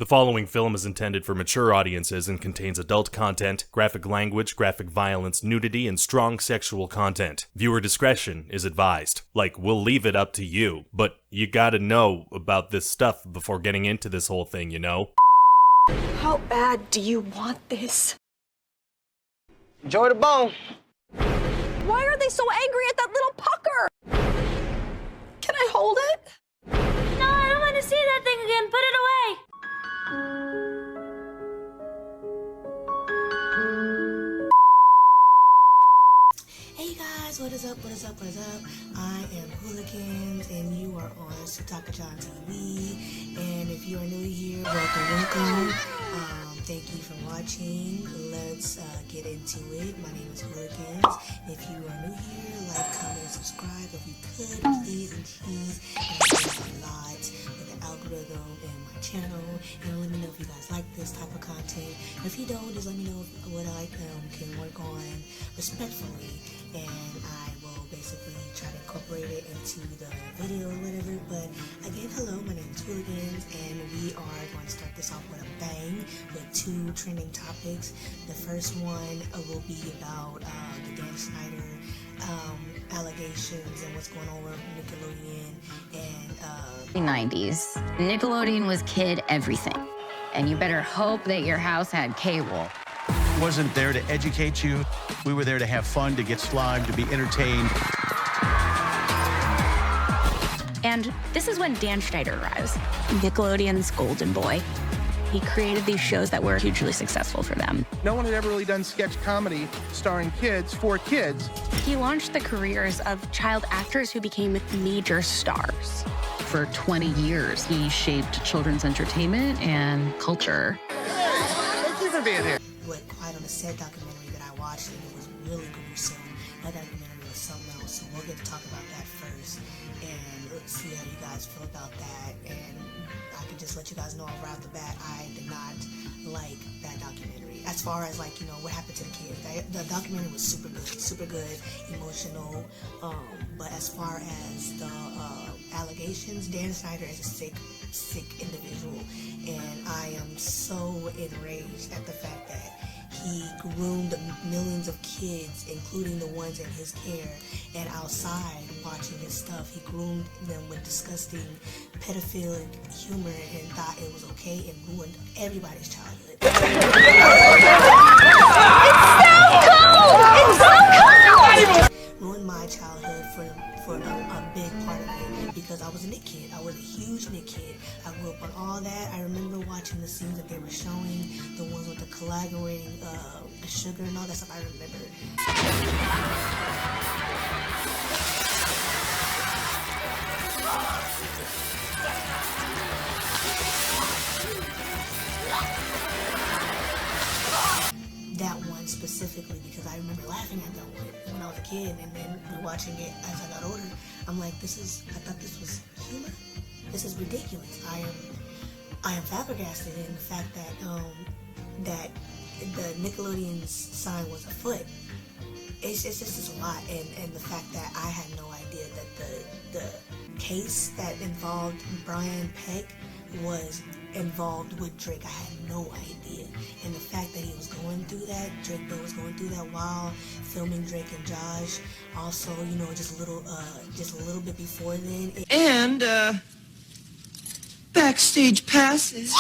The following film is intended for mature audiences and contains adult content, graphic language, graphic violence, nudity, and strong sexual content. Viewer discretion is advised. Like, we'll leave it up to you, but you gotta know about this stuff before getting into this whole thing, you know? How bad do you want this? Enjoy the bone. Why are they so angry at that little pucker? Can I hold it? No, I don't want to see that thing again. Put it away. Hey guys, what is up, what is up, what is up? I am Hooligans and you are on Sataka-chan TV. And if you are new here, welcome. Thank you for watching. Let's get into it. My name is Hooligans. If you are new here, like, comment, and subscribe. If you could, please and please. It means a lot with the algorithm and my channel. And let me know if you guys like this type of content. If you don't, just let me know what I can work on respectfully. And I will basically try to incorporate it into the video or whatever. But again, hello, my name is Hooligans, and we are going to start this off with a bang with two trending topics. The first one will be about the Dan Schneider allegations and what's going on with Nickelodeon and 90s. Nickelodeon was kid everything, and you better hope that your house had cable. Wasn't there to educate you. We were there to have fun, to get slimed, to be entertained. And this is when Dan Schneider arrives, Nickelodeon's golden boy. He created these shows that were hugely successful for them. No one had ever really done sketch comedy starring kids for kids. He launched the careers of child actors who became major stars. For 20 years, he shaped children's entertainment and culture. Thank you for being here. But Quiet on the Set documentary that I watched, and it was really gruesome. That documentary was something else, so we'll get to talk about that first. And let's see how you guys feel about that. And I can just let you guys know right off the bat, I did not like that documentary. As far as, like, you know, what happened to the kids. The documentary was super good, emotional. But as far as the allegations, Dan Schneider is a sick individual. And I am so enraged at the fact that he groomed millions of kids, including the ones in his care, and outside watching his stuff, he groomed them with disgusting pedophilic humor and thought it was okay and ruined everybody's childhood. Ruined my childhood for a big part of it, because I was a Nick kid. I was a huge Nick kid. I grew up on all that. I remember watching the scenes that they were showing, the ones with the collaborating sugar and all that stuff. I remember. That one specifically, because I remember laughing at that one when I was a kid, and then watching it as I got older, I'm like, I thought this was humor? This is ridiculous. I am flabbergasted in the fact that that the Nickelodeon's sign was a foot. It's just a lot, and the fact that I had no idea that the case that involved Brian Peck was involved with Drake. I had no idea. And the fact that he was going through that, Drake was going through that while filming Drake and Josh. Also, you know, just a little bit before then. And, backstage passes.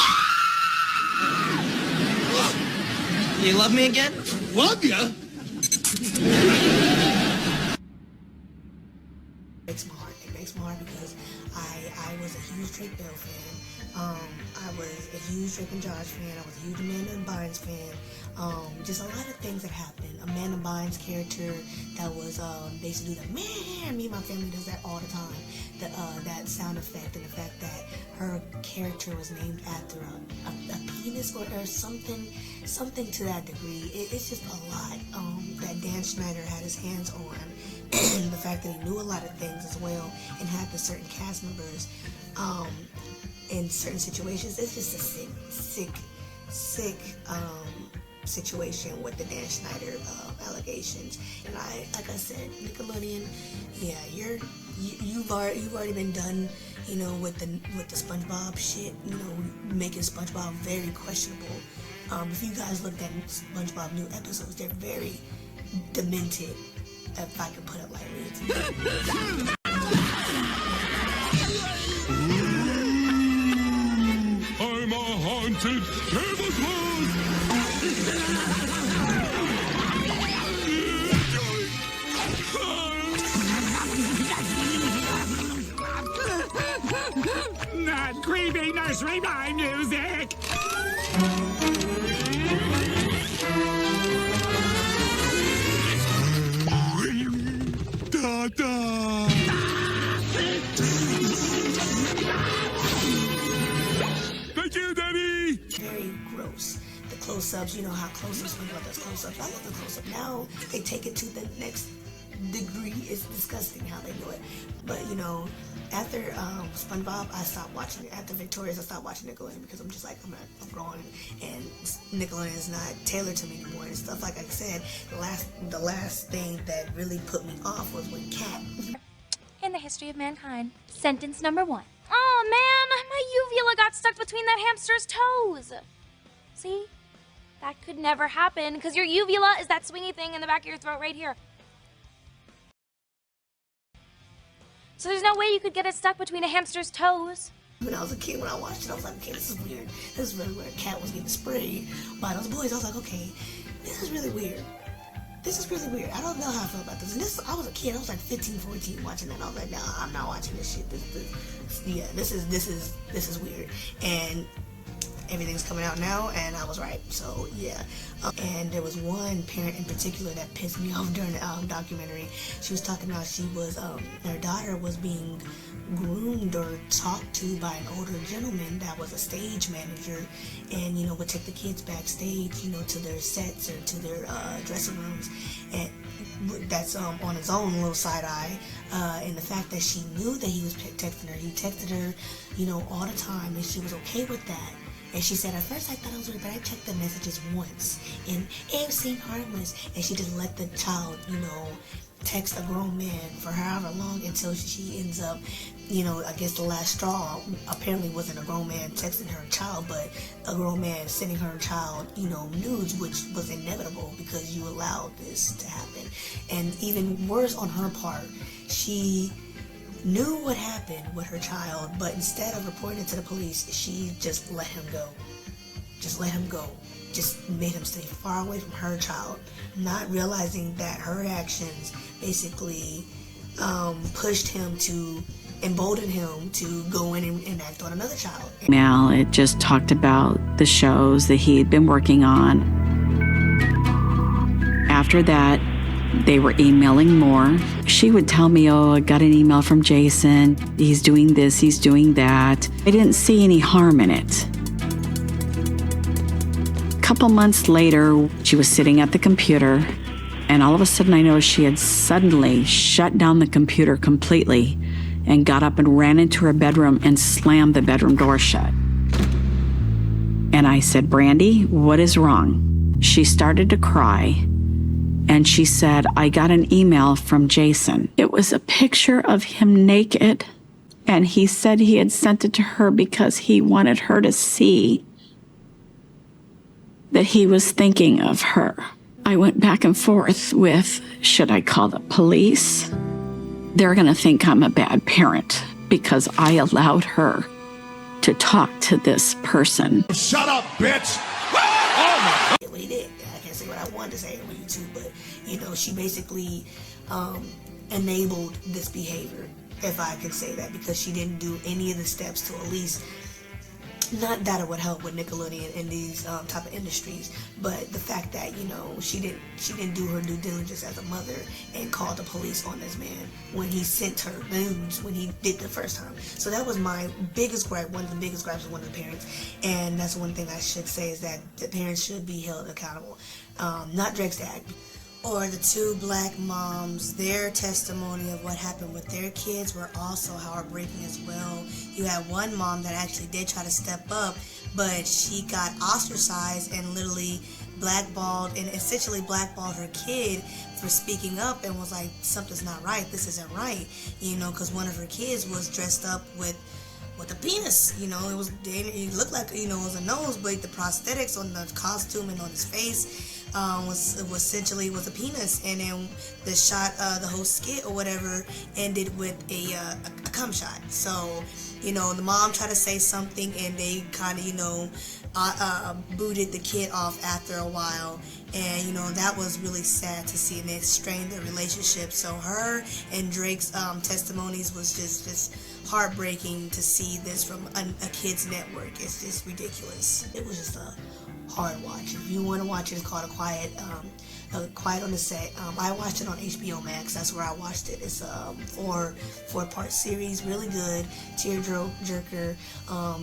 You love me again? Love ya? It breaks my heart because I was a huge Drake Bell fan. I was a huge Drake and Josh fan. I was a huge Amanda Bynes fan. Just a lot of things that happened. Amanda Bynes' character that was basically the man. Me and my family does that all the time. That sound effect, and the fact that her character was named after a penis or something to that degree. It's just a lot that Dan Schneider had his hands on. The fact that he knew a lot of things as well and had the certain cast members in certain situations. It's just a sick situation with the Dan Schneider allegations. And like I said, Nickelodeon, yeah, you've already been done, you know, with the SpongeBob shit, you know, making SpongeBob very questionable. If you guys looked at SpongeBob new episodes, they're very demented, if I can put it lightly. I'm a haunted tablecloth! Not creepy nursery rhyme music! Da-da! Thank you, Daddy! Very gross. The close-ups, you know how close-ups, SpongeBob does close-ups. I love the close-up. Now they take it to the next degree. It's disgusting how they do it. But, you know, after SpongeBob, I stopped watching it. After Victorious, I stopped watching Nickelodeon because I'm just like, I'm growing, and Nickelodeon is not tailored to me anymore and stuff. Like I said, the last thing that really put me off was when Cat. In the history of mankind, sentence number 1. Oh man, my uvula got stuck between that hamster's toes. See? That could never happen because your uvula is that swingy thing in the back of your throat right here. So there's no way you could get it stuck between a hamster's toes. When I was a kid, when I watched it, I was like, okay, this is weird. This is really weird. Cat was getting sprayed by those boys. I was like, okay, this is really weird. This is really weird. I don't know how I feel about this. And I was a kid. I was like 15, 14 watching that. And I was like, nah, I'm not watching this shit. This is weird. And everything's coming out now, and I was right. So yeah. And there was one parent in particular that pissed me off during the documentary. She was talking about her daughter was being groomed or talked to by an older gentleman that was a stage manager, and you know, would take the kids backstage, you know, to their sets or to their dressing rooms, and that's on his own little side eye. And the fact that she knew that he was texting her, he texted her, you know, all the time, and she was okay with that. And she said, at first I thought it was weird, but I checked the messages once, and it seemed harmless. And she just let the child, you know, text a grown man for however long until she ends up, you know, I guess the last straw apparently wasn't a grown man texting her child, but a grown man sending her child, you know, nudes, which was inevitable because you allowed this to happen. And even worse on her part, she knew what happened with her child, but instead of reporting it to the police, she just let him go. Just let him go. Just made him stay far away from her child, not realizing that her actions basically pushed him to, embolden him to go in and act on another child. Now it just talked about the shows that he had been working on. After that, they were emailing more. She would tell me, oh, I got an email from Jason. He's doing this, he's doing that. I didn't see any harm in it. A couple months later, she was sitting at the computer, and all of a sudden I noticed she had suddenly shut down the computer completely and got up and ran into her bedroom and slammed the bedroom door shut. And I said, Brandy, what is wrong? She started to cry. And she said, I got an email from Jason. It was a picture of him naked. And he said he had sent it to her because he wanted her to see that he was thinking of her. I went back and forth with, should I call the police? They're gonna think I'm a bad parent because I allowed her to talk to this person. Shut up, bitch! Oh my! What he did. I can't say what I wanted to say on YouTube, but you know, she basically enabled this behavior, if I could say that, because she didn't do any of the steps to at least, not that it would help with Nickelodeon and these type of industries, but the fact that, you know, she didn't do her due diligence as a mother and call the police on this man when he sent her nudes when he did the first time. So that was my biggest gripe. One of the biggest gripes with one of the parents, and that's one thing I should say, is that the parents should be held accountable, not Drake's dad. Or the two black moms, their testimony of what happened with their kids were also heartbreaking as well. You had one mom that actually did try to step up, but she got ostracized and literally blackballed and essentially blackballed her kid for speaking up and was like, something's not right, this isn't right, you know, because one of her kids was dressed up with a penis, you know, it looked like, you know, it was a nose, but the prosthetics on the costume and on his face was essentially a penis. And then the shot, the whole skit or whatever ended with a cum shot. So, you know, the mom tried to say something and they kind of, you know, booted the kid off after a while. And, you know, that was really sad to see, and it strained their relationship. So her and Drake's testimonies was just heartbreaking to see this from a kid's network. It's just ridiculous. It was just a hard watch. If you want to watch it, it's called Quiet on the Set. I watched it on HBO Max. That's where I watched it. It's a four-part series, really good, tear-jerker.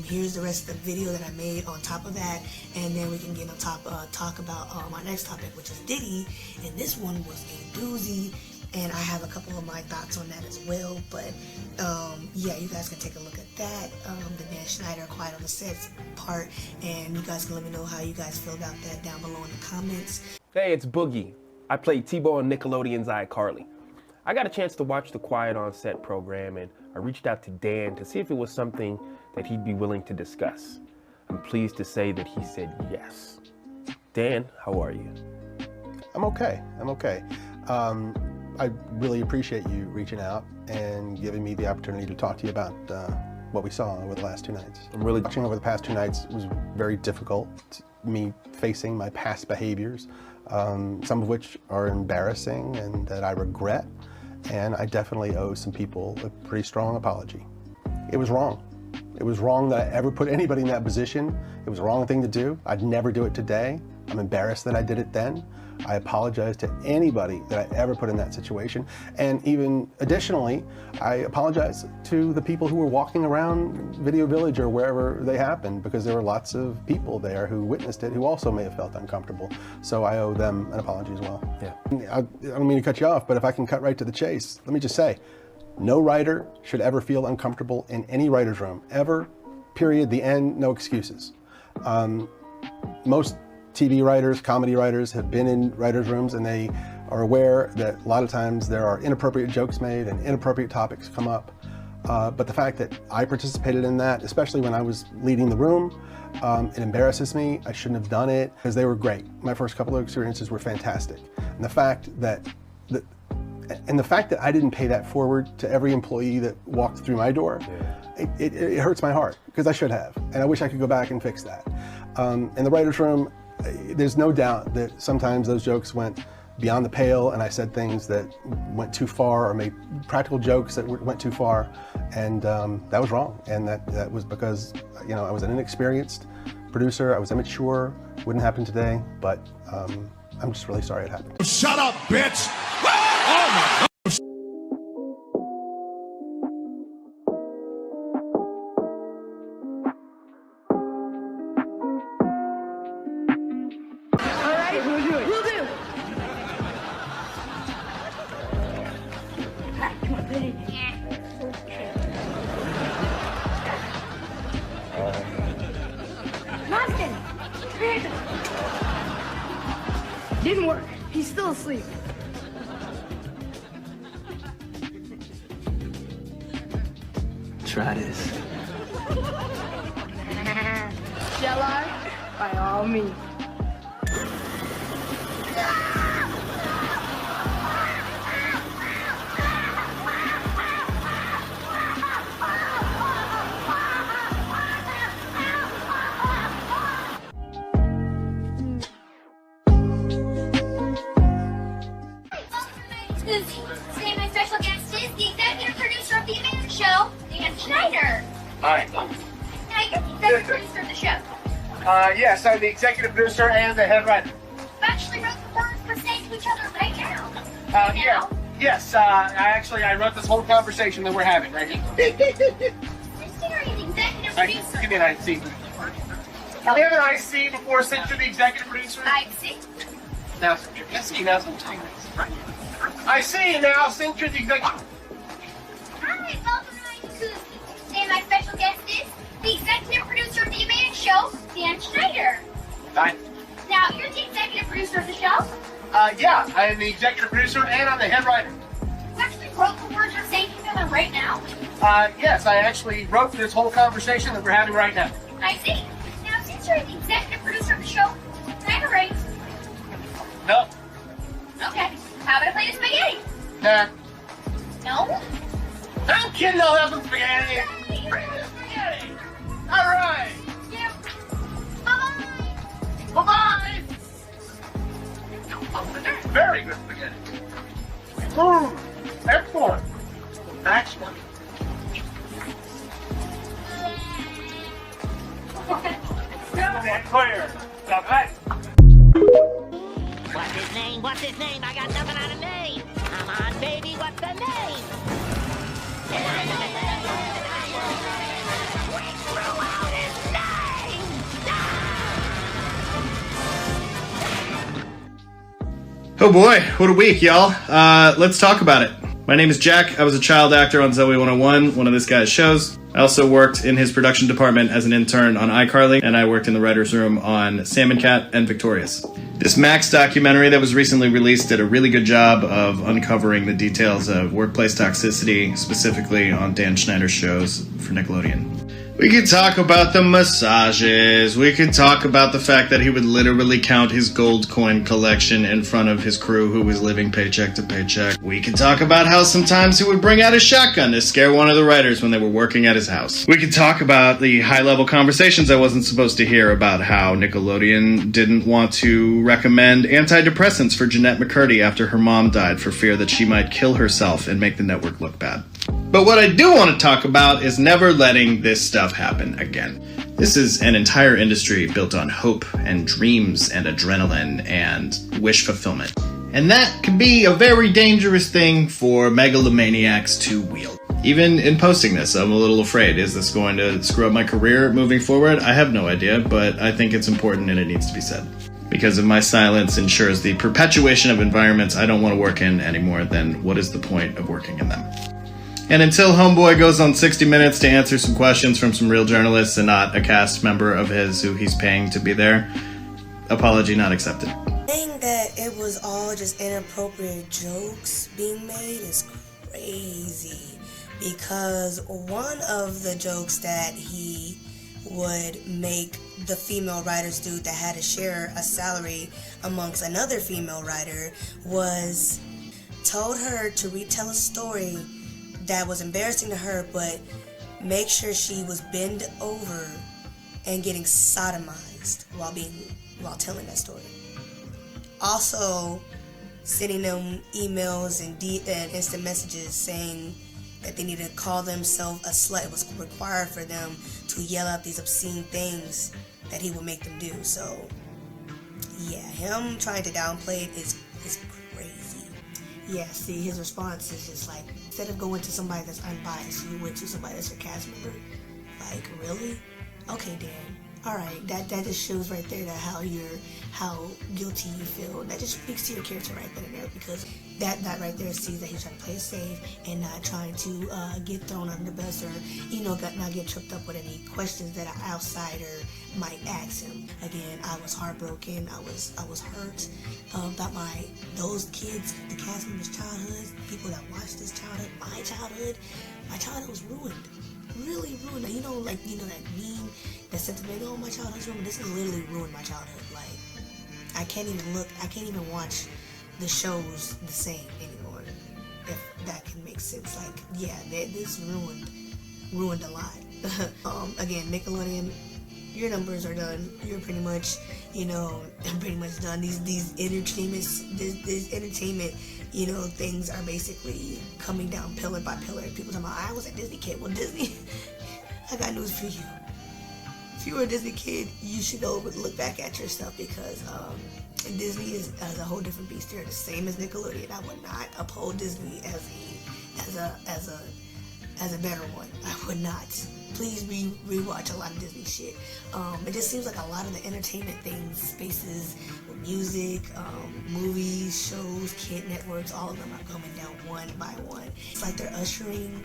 Here's the rest of the video that I made on top of that, and then we can get on top talk about our next topic, which is Diddy. And this one was a doozy, and I have a couple of my thoughts on that as well. But yeah, you guys can take a look at that, the Dan Schneider Quiet on the Set part, and you guys can let me know how you guys feel about that down below in the comments. Hey, it's Boogie. I played T-Bo on Nickelodeon's iCarly. I got a chance to watch the Quiet on Set program, and I reached out to Dan to see if it was something that he'd be willing to discuss. I'm pleased to say that he said yes. Dan, how are you? I'm okay. I really appreciate you reaching out and giving me the opportunity to talk to you about what we saw over the last 2 nights. Watching over the past 2 nights was very difficult. Me facing my past behaviors, some of which are embarrassing and that I regret, and I definitely owe some people a pretty strong apology. It was wrong. It was wrong that I ever put anybody in that position. It was the wrong thing to do. I'd never do it today. I'm embarrassed that I did it then. I apologize to anybody that I ever put in that situation. And even additionally, I apologize to the people who were walking around Video Village or wherever they happened, because there were lots of people there who witnessed it who also may have felt uncomfortable. So I owe them an apology as well. Yeah. I don't mean to cut you off, but if I can cut right to the chase, let me just say, no writer should ever feel uncomfortable in any writer's room, ever, period, the end, no excuses. Most TV writers, comedy writers have been in writers' rooms, and they are aware that a lot of times there are inappropriate jokes made and inappropriate topics come up. But the fact that I participated in that, especially when I was leading the room, it embarrasses me. I shouldn't have done it, because they were great. My first couple of experiences were fantastic. And the fact that I didn't pay that forward to every employee that walked through my door, it hurts my heart, because I should have. And I wish I could go back and fix that. In the writer's room, there's no doubt that sometimes those jokes went beyond the pale, and I said things that went too far, or made practical jokes that went too far, and that was wrong. And that was because, you know, I was an inexperienced producer, I was immature, wouldn't happen today, but I'm just really sorry it happened. Shut up, bitch! Oh my God! Didn't work. He's still asleep. Try this. Shall I? By all means. Today my special guest is the executive producer of the Amazing Show, Dan Schneider. Hi. Hi, you're the executive producer of the show. Yes, I'm the executive producer and the head writer. You actually wrote the words we're saying to each other right now. Yeah. Yes, I wrote this whole conversation that we're having right here. Are you the executive producer? Give me an IC. Can we have an IC before sent to the executive producer? IC. Now, IC now. I see now, sent to the executive. Hi, welcome to my koozie. And my special guest is the executive producer of the Amazing Show, Dan Schneider. Hi. Now, you're the executive Yeah, I am the executive producer and I'm the head writer. You actually wrote the words you're saying together right now? Yes, I actually wrote this whole conversation that we're having right now. I see. Now, since you're the executive producer of the show, can I have a raise? No. Okay. How about I play the spaghetti? Nah. No? I'm kidding, I'll have some spaghetti. Bring me the spaghetti. All right. Yeah. Bye-bye. Bye-bye. Very good spaghetti. Excellent. Excellent. Clear. Stop that. What's his name? What's his name? I got nothing on a name. Come on, baby, what's the name? We threw out his name! Oh boy, what a week, y'all. Let's talk about it. My name is Jack. I was a child actor on Zoe 101, one of this guy's shows. I also worked in his production department as an intern on iCarly, and I worked in the writer's room on Salmon Cat and Victorious. This Max documentary that was recently released did a really good job of uncovering the details of workplace toxicity, specifically on Dan Schneider's shows for Nickelodeon. We could talk about the massages. We could talk about the fact that he would literally count his gold coin collection in front of his crew who was living paycheck to paycheck. We could talk about how sometimes he would bring out a shotgun to scare one of the writers when they were working at his house. We could talk about the high-level conversations I wasn't supposed to hear about how Nickelodeon didn't want to recommend antidepressants for Jeanette McCurdy after her mom died for fear that she might kill herself and make the network look bad. But what I do want to talk about is never letting this stuff happen again. This is an entire industry built on hope and dreams and adrenaline and wish fulfillment. And that can be a very dangerous thing for megalomaniacs to wield. Even in posting this, I'm a little afraid. Is this going to screw up my career moving forward? I have no idea, but I think it's important and it needs to be said. Because if my silence ensures the perpetuation of environments I don't want to work in anymore, then what is the point of working in them? And until Homeboy goes on 60 Minutes to answer some questions from some real journalists and not a cast member of his who he's paying to be there, apology not accepted. Saying that it was all just inappropriate jokes being made is crazy, because one of the jokes that he would make the female writers do that had to share a salary amongst another female writer was told her to retell a story that was embarrassing to her, but make sure she was bent over and getting sodomized while telling that story. Also, sending them emails and instant messages saying that they need to call themselves a slut. It was required for them to yell out these obscene things that he would make them do. So, yeah, him trying to downplay it is crazy. Yeah, see, his response is just like, instead of going to somebody that's unbiased, you went to somebody that's your cast member. Like, really? Okay, Dan. Alright, that just shows right there that how guilty you feel. That just speaks to your character right then and there, because that right there sees that he's trying to play it safe and not trying to get thrown under the bus or, not get tripped up with any questions that an outsider might ask him. Again, I was heartbroken. I was hurt about those kids, the cast members' childhoods, people that watched this childhood, my childhood was ruined. Really ruined. That meme, that sentiment, oh, my childhood's ruined. This has literally ruined my childhood. Like, I can't even watch the shows the same anymore, if that can make sense. Like, yeah, this ruined a lot. Again, Nickelodeon, your numbers are done. You're pretty much, pretty much done. These entertainment, things are basically coming down pillar by pillar. People talking about, I was a Disney kid. Well, Disney, I got news for you. If you were a Disney kid, you should go look back at yourself, because Disney is a whole different beast. They're the same as Nickelodeon. I would not uphold Disney as a better one. I would not. Please rewatch a lot of Disney shit. It just seems like a lot of the entertainment things, spaces, music, movies, shows, kid networks, all of them are coming down one by one. It's like they're ushering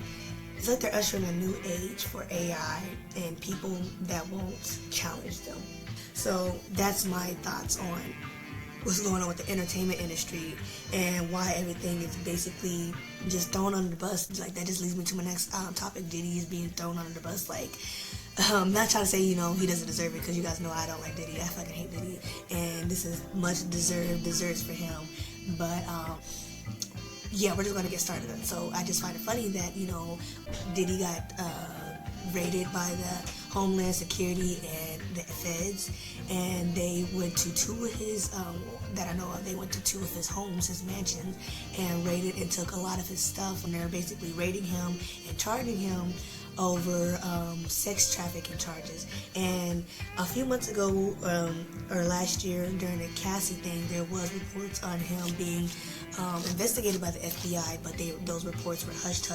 a new age for AI and people that won't challenge them. So that's my thoughts on what's going on with the entertainment industry and why everything is basically just thrown under the bus. Like, that just leads me to my next topic. Diddy is being thrown under the bus. Like, not trying to say, you know, he doesn't deserve it, because you guys know I don't like Diddy. I fucking hate Diddy, and this is much deserves for him. But yeah, we're just gonna get started. So I just find it funny that, you know, Diddy got raided by the Homeland Security and the feds, and they went to two of his that I know of. They went to two of his homes, his mansions, and raided and took a lot of his stuff. And they're basically raiding him and charging him over sex trafficking charges. And a few months ago, or last year during the Cassie thing, there was reports on him being investigated by the FBI, but those reports were hushed,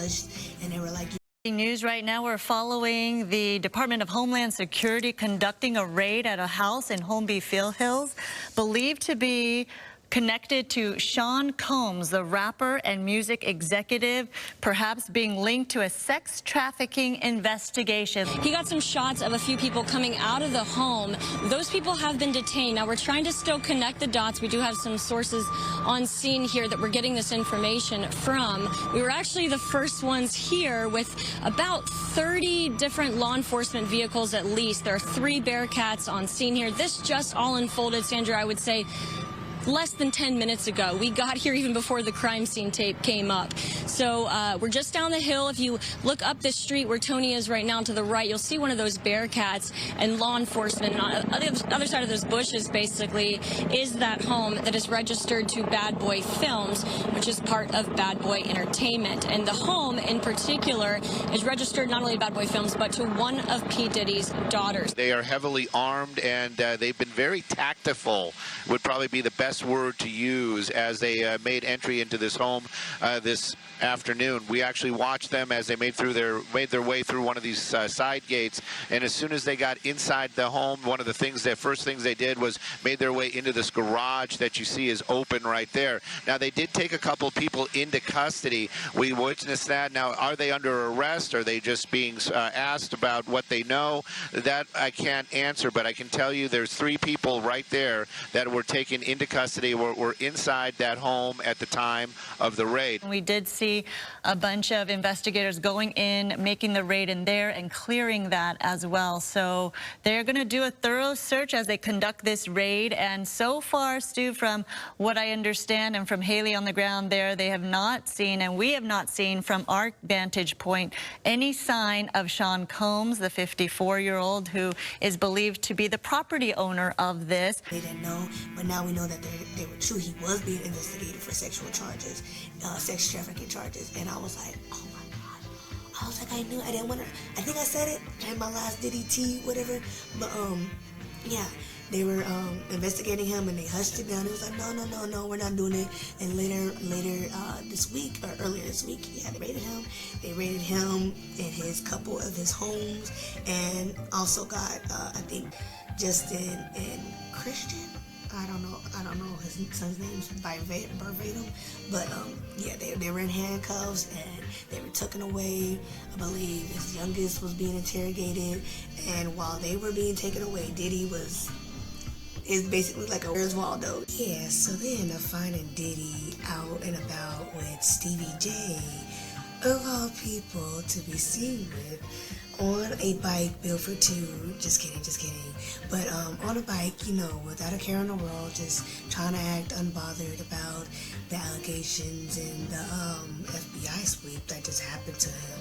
and they were like, News right now, we're following the Department of Homeland Security conducting a raid at a house in Holmby Field Hills, believed to be connected to Sean Combs, the rapper and music executive, perhaps being linked to a sex trafficking investigation. He got some shots of a few people coming out of the home. Those people have been detained. Now, we're trying to still connect the dots. We do have some sources on scene here that we're getting this information from. We were actually the first ones here with about 30 different law enforcement vehicles at least. There are 3 Bearcats on scene here. This just all unfolded, Sandra, I would say, less than 10 minutes ago. We got here even before the crime scene tape came up. So we're just down the hill. If you look up this street where Tony is right now to the right, you'll see one of those Bearcats and law enforcement. And on the other side of those bushes, basically, is that home that is registered to Bad Boy Films, which is part of Bad Boy Entertainment. And the home in particular is registered not only to Bad Boy Films, but to one of P. Diddy's daughters. They are heavily armed, and they've been very tactful, would probably be the best word to use, as they made entry into this home this afternoon. We actually watched them as they made their way through one of these side gates, and as soon as they got inside the home, one of the first things they did was made their way into this garage that you see is open right there. Now, they did take a couple people into custody. We witnessed that. Now, are they under arrest? Are they just being asked about what they know? That I can't answer, but I can tell you there's 3 people right there that were taken into custody, were inside that home at the time of the raid. We did see a bunch of investigators going in, making the raid in there and clearing that as well. So they're going to do a thorough search as they conduct this raid. And so far, Stu, from what I understand and from Haley on the ground there, they have not seen, and we have not seen from our vantage point, any sign of Sean Combs, the 54-year-old who is believed to be the property owner of this. They didn't know, but now we know that they were true. He was being investigated for sexual charges, sex trafficking charges, and I was like, oh my God. I was like, I knew. I didn't want to. I think I said it in my last Diddy T, whatever. But yeah, they were investigating him, and they hushed it down. It was like, no, we're not doing it. And later this week, or earlier this week, yeah, they raided him. They raided him in his couple of his homes, and also got I think Justin and Christian. I don't know his son's names verbatim, but yeah, they were in handcuffs and they were taken away. I believe his youngest was being interrogated, and while they were being taken away, Diddy is basically like a Where's Waldo? Yeah, so they end up finding Diddy out and about with Stevie J, of all people to be seen with, on a bike built for 2. Just kidding. But on a bike, you know, without a care in the world, just trying to act unbothered about the allegations and the FBI sweep that just happened to him.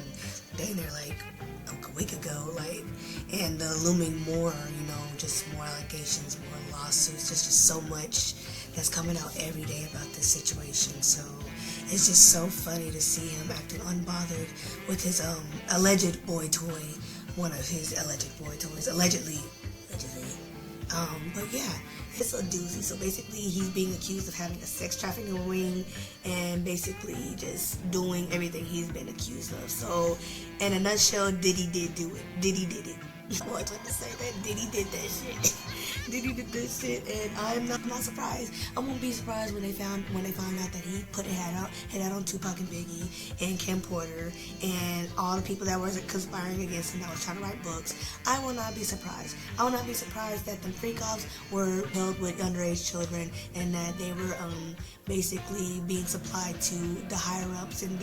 Dang, they're like a week ago, like, and the looming more, you know, just more allegations, more lawsuits, just so much that's coming out every day about this situation. So it's just so funny to see him acting unbothered with his alleged boy toy, one of his alleged boy toys, allegedly. But yeah, it's a doozy. So basically, he's being accused of having a sex trafficking ring and basically just doing everything he's been accused of. So, in a nutshell, Diddy did do it. Diddy did it. I always want to say that Diddy did that shit. Diddy did this shit, and I'm not surprised. I won't be surprised when they found out that he put a head out on Tupac and Biggie and Kim Porter and all the people that were conspiring against him that was trying to write books. I will not be surprised. I will not be surprised that the freak-offs were held with underage children and that they were basically being supplied to the higher-ups and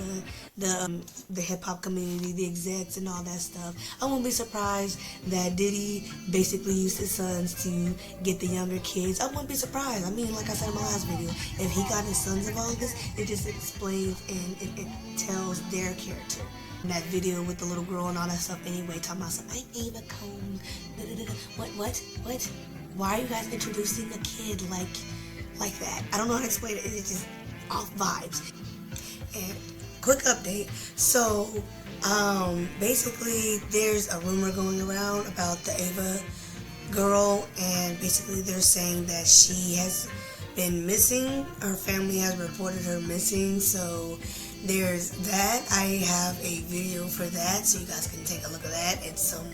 the hip-hop community, the execs and all that stuff. I won't be surprised that Diddy basically used his sons to get the younger kids. I wouldn't be surprised. I mean, like I said in my last video, if he got his sons involved in this, it just explains and it tells their character. In that video with the little girl and all that stuff anyway, talking about some, I'm Ava Combs, What? Why are you guys introducing a kid like that? I don't know how to explain it. It's just off vibes. And quick update. So, basically, there's a rumor going around about the Ava girl, and basically they're saying that she has been missing. Her family has reported her missing, so there's that. I have a video for that, so you guys can take a look at that. It's some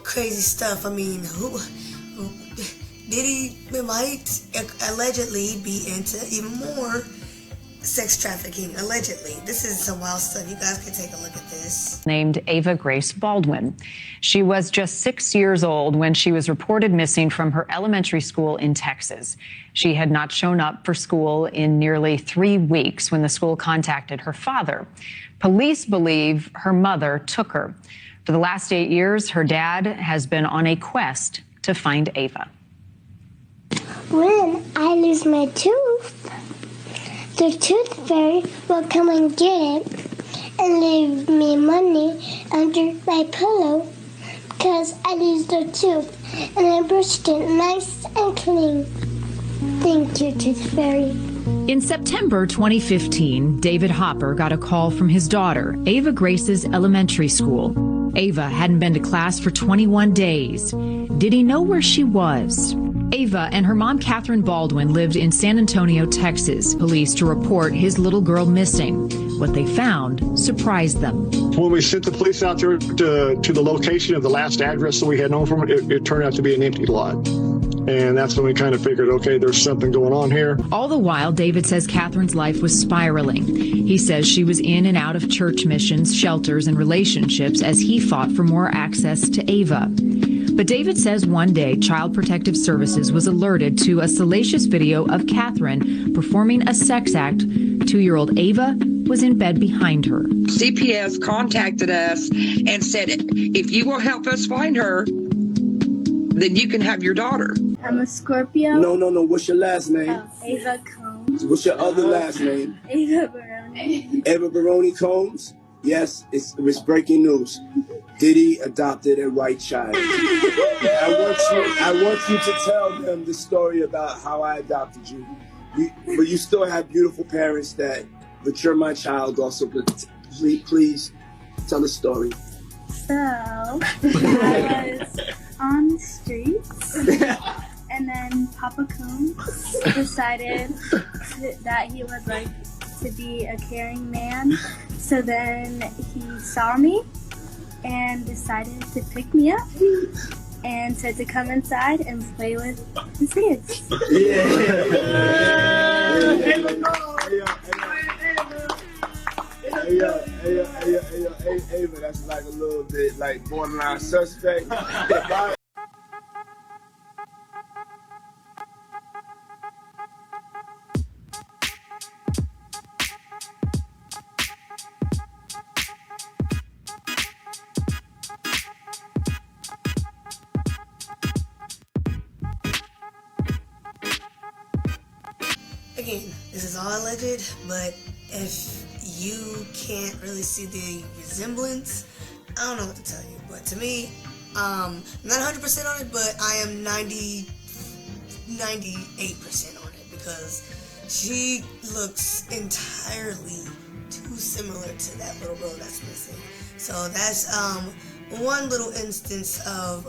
crazy stuff. I mean, Diddy might allegedly be into even more sex trafficking, allegedly. This is some wild stuff. You guys can take a look at this. Named Ava Grace Baldwin. She was just 6 years old when she was reported missing from her elementary school in Texas. She had not shown up for school in nearly 3 weeks when the school contacted her father. Police believe her mother took her. For the last 8 years, her dad has been on a quest to find Ava. When I lose my tooth, the tooth fairy will come and get it and leave me money under my pillow because I lose the tooth and I brushed it nice and clean. Thank you, tooth fairy. In September 2015, David Hopper got a call from his daughter, Ava Grace's elementary school. Ava hadn't been to class for 21 days. Did he know where she was? Ava and her mom, Catherine Baldwin, lived in San Antonio, Texas. Police to report his little girl missing. What they found surprised them. When we sent the police out there to the location of the last address that we had known from it turned out to be an empty lot. And that's when we kind of figured, okay, there's something going on here. All the while, David says Catherine's life was spiraling. He says she was in and out of church missions, shelters, and relationships as he fought for more access to Ava. But David says one day Child Protective Services was alerted to a salacious video of Catherine performing a sex act. 2-year-old Ava was in bed behind her. CPS contacted us and said, if you will help us find her, then you can have your daughter. I'm a Scorpio. No. What's your last name? Ava Combs. What's your other last name? Ava Baroni. Ava Baroni Combs? Yes, it's breaking news. Diddy adopted a white child. I want you to tell them the story about how I adopted you. But you still have beautiful parents but you're my child also. But please tell the story. So, I was on the streets, and then Papa Combs decided that he would like to be a caring man. So then he saw me and decided to pick me up and said to come inside and play with his kids. Hey, that's like a little bit like borderline suspect. Again, this is all alleged, but if you can't really see the resemblance, I don't know what to tell you. But to me, I'm not 100% on it, but I am 98% on it because she looks entirely too similar to that little girl that's missing. So that's one little instance of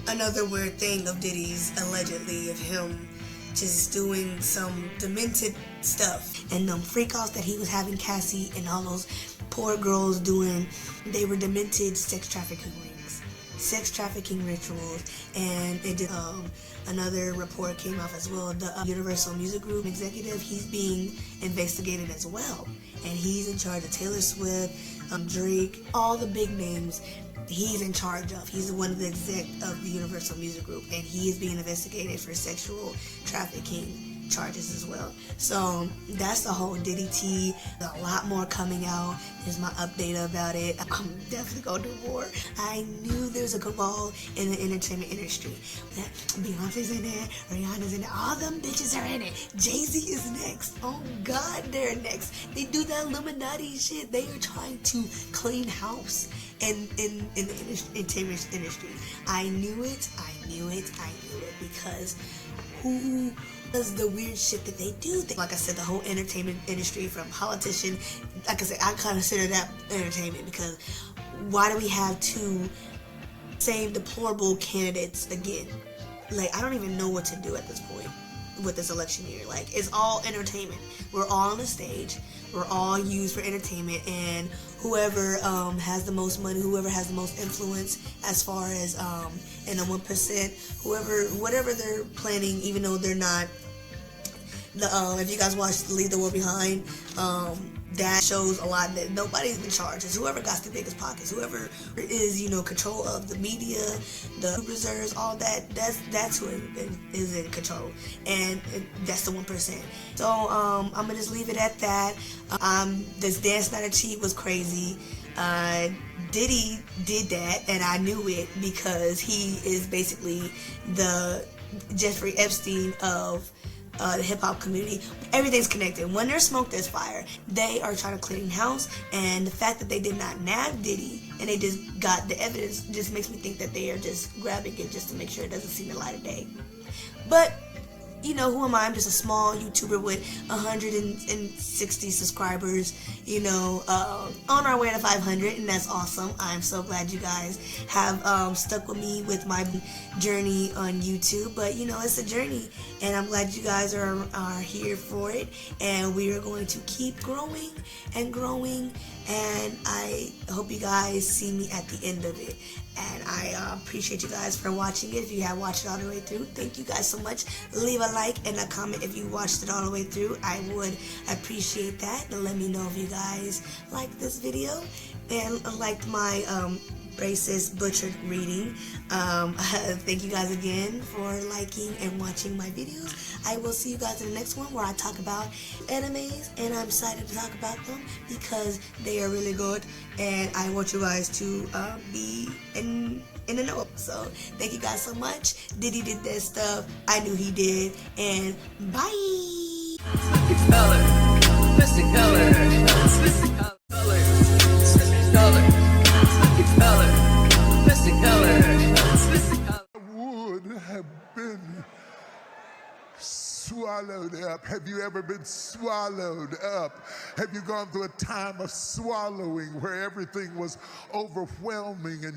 another weird thing of Diddy's, allegedly, of him just doing some demented stuff. And freak-offs that he was having Cassie and all those poor girls doing, they were demented sex trafficking rings. sex trafficking rituals, and it did, another report came off as well. The Universal Music Group executive, he's being investigated as well, and he's in charge of Taylor Swift, Drake, all the big names. He's in charge of. He's one of the exec of the Universal Music Group, and he is being investigated for sexual trafficking charges as well. So that's the whole Diddy tea. There's a lot more coming out. Here's my update about it. I'm definitely going to do more. I knew there was a cabal in the entertainment industry. Beyonce's in there, Rihanna's in there, all them bitches are in it. Jay-Z is next. Oh God, they're next. They do that Illuminati shit. They are trying to clean house in the entertainment industry. I knew it, because who does the weird shit that they do? Like I said, the whole entertainment industry, from politician, like I said, I consider that entertainment, because why do we have two same deplorable candidates again? Like, I don't even know what to do at this point with this election year. Like, it's all entertainment. We're all on the stage. We're all used for entertainment, and whoever has the most money, whoever has the most influence as far as in the 1%, whatever they're planning, even though they're not. If you guys watch Leave the World Behind, that shows a lot that nobody's in charge. It's whoever got the biggest pockets, whoever is, control of the media, the reserves, all that. That's who is in control, and that's the 1%. So I'm gonna just leave it at that. This Dan Schneider cheat was crazy. Diddy did that, and I knew it, because he is basically the Jeffrey Epstein of the hip-hop community. Everything's connected. When there's smoke, there's fire. They are trying to clean house, and the fact that they did not nab Diddy and they just got the evidence just makes me think that they are just grabbing it just to make sure it doesn't see the light of day. But who am I? I'm just a small YouTuber with 160 subscribers, on our way to 500, and that's awesome. I'm so glad you guys have stuck with me with my journey on YouTube. But, it's a journey, and I'm glad you guys are here for it, and we are going to keep growing and growing, and I hope you guys see me at the end of it. And I appreciate you guys for watching it. If you have watched it all the way through, thank you guys so much. Leave a like and a comment if you watched it all the way through. I would appreciate that. And let me know if you guys liked this video and liked my racist butchered reading. Thank you guys again for liking and watching my videos. I will see you guys in the next one, where I talk about animes, and I'm excited to talk about them because they are really good, and I want you guys to be in the know. So thank you guys so much. Diddy did that stuff. I knew he did, and bye. Would have been swallowed up. Have you ever been swallowed up? Have you gone through a time of swallowing where everything was overwhelming and